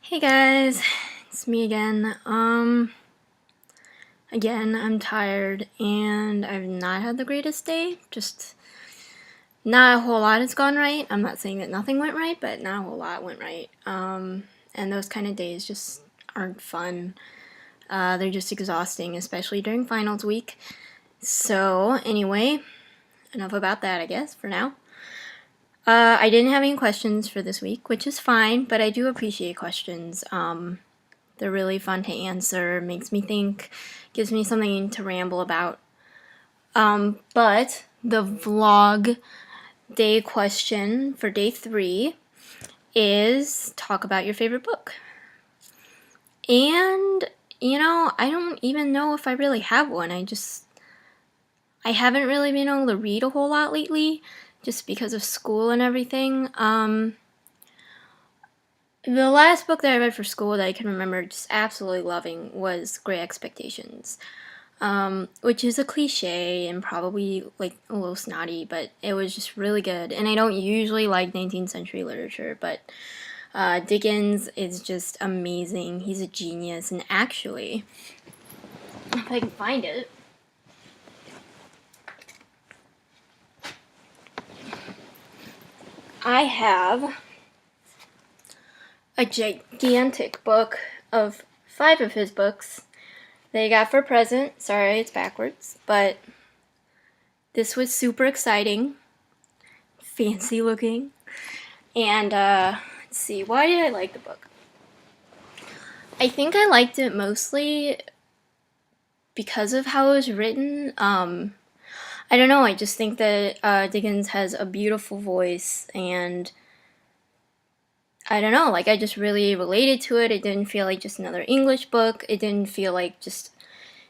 Hey guys, it's me again. Again, I'm tired and I've not had the greatest day. Just not a whole lot has gone right. I'm not saying that nothing went right, but not a whole lot went right. And those kind of days just aren't fun. They're just exhausting, especially during finals week. So, anyway, enough about that, I guess, for now. I didn't have any questions for this week, which is fine, but I do appreciate questions. They're really fun to answer, makes me think, gives me something to ramble about. But the vlog day question for day 3 is talk about your favorite book. And, I don't even know if I really have one. I haven't really been able to read a whole lot lately, just because of school and everything. The last book that I read for school that I can remember just absolutely loving was Great Expectations, which is a cliche and probably like a little snotty, but it was just really good. And I don't usually like 19th century literature, but Dickens is just amazing. He's a genius. And actually, if I can find it, I have a gigantic book of 5 of his books that I got for a present. Sorry, it's backwards, but this was super exciting, fancy looking, and let's see, why did I like the book? I think I liked it mostly because of how it was written. I don't know, I just think that Dickens has a beautiful voice, and I don't know, like I just really related to it. It didn't feel like just another English book. It didn't feel like just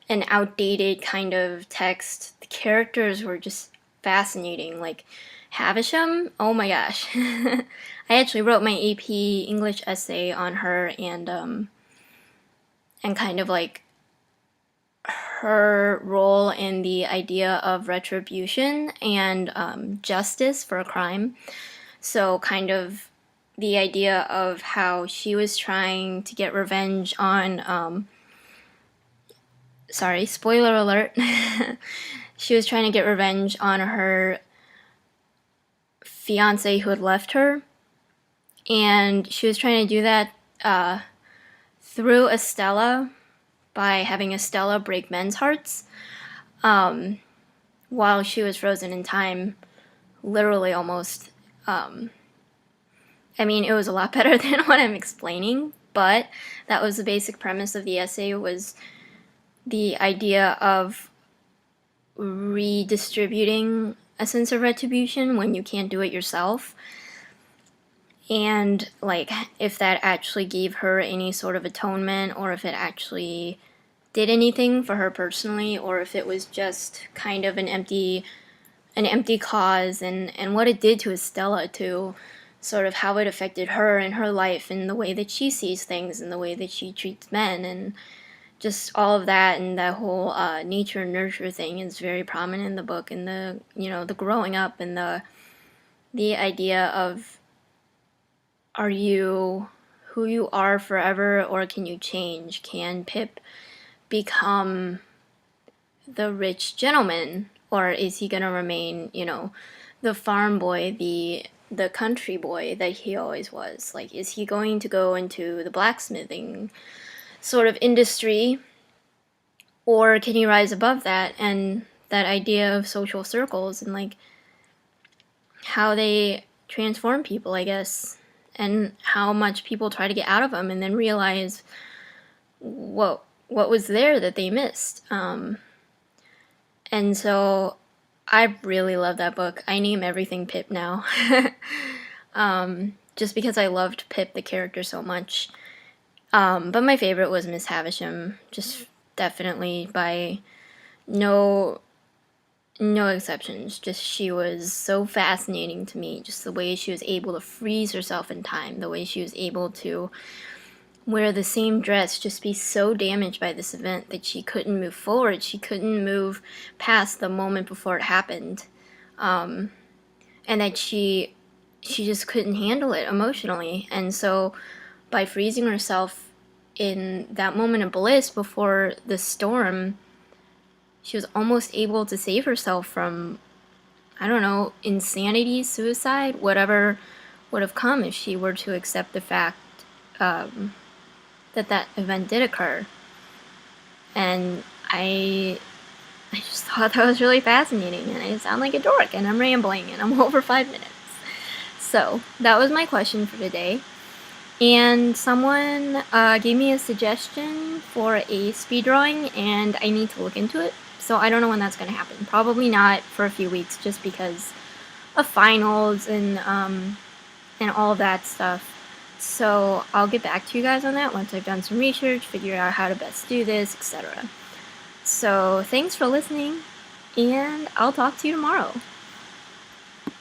an outdated kind of text. The characters were just fascinating. Like Havisham, oh my gosh. I actually wrote my AP English essay on her and kind of like her role in the idea of retribution and justice for a crime. So kind of the idea of how she was trying to get revenge on sorry, spoiler alert. She was trying to get revenge on her fiance who had left her, and she was trying to do that through Estella, by having Estella break men's hearts, while she was frozen in time, literally almost. I mean, it was a lot better than what I'm explaining, but that was the basic premise of the essay, was the idea of redistributing a sense of retribution when you can't do it yourself. And like if that actually gave her any sort of atonement, or if it actually did anything for her personally, or if it was just kind of an empty cause, and what it did to Estella too, sort of how it affected her and her life and the way that she sees things and the way that she treats men, and just all of that. And that whole nature and nurture thing is very prominent in the book, and the growing up, and the idea of, are you who you are forever, or can you change? Can Pip become the rich gentleman, or is he gonna remain, the farm boy, the country boy that he always was? Like, is he going to go into the blacksmithing sort of industry, or can he rise above that? And that idea of social circles, and like how they transform people, I guess, and how much people try to get out of them and then realize what was there that they missed. And so I really love that book. I name everything Pip now. Just because I loved Pip the character so much. But my favorite was Miss Havisham, just definitely by no exceptions. Just, she was so fascinating to me. Just the way she was able to freeze herself in time, the way she was able to wear the same dress, just be so damaged by this event that she couldn't move forward. She couldn't move past the moment before it happened. And that she just couldn't handle it emotionally. And so by freezing herself in that moment of bliss before the storm, she was almost able to save herself from, I don't know, insanity, suicide, whatever would have come if she were to accept the fact that that event did occur. And I just thought that was really fascinating, and I sound like a dork, and I'm rambling, and I'm over 5 minutes. So that was my question for today. And someone gave me a suggestion for a speed drawing, and I need to look into it. So I don't know when that's going to happen. Probably not for a few weeks, just because of finals and all of that stuff. So I'll get back to you guys on that once I've done some research, figure out how to best do this, etc. So thanks for listening, and I'll talk to you tomorrow.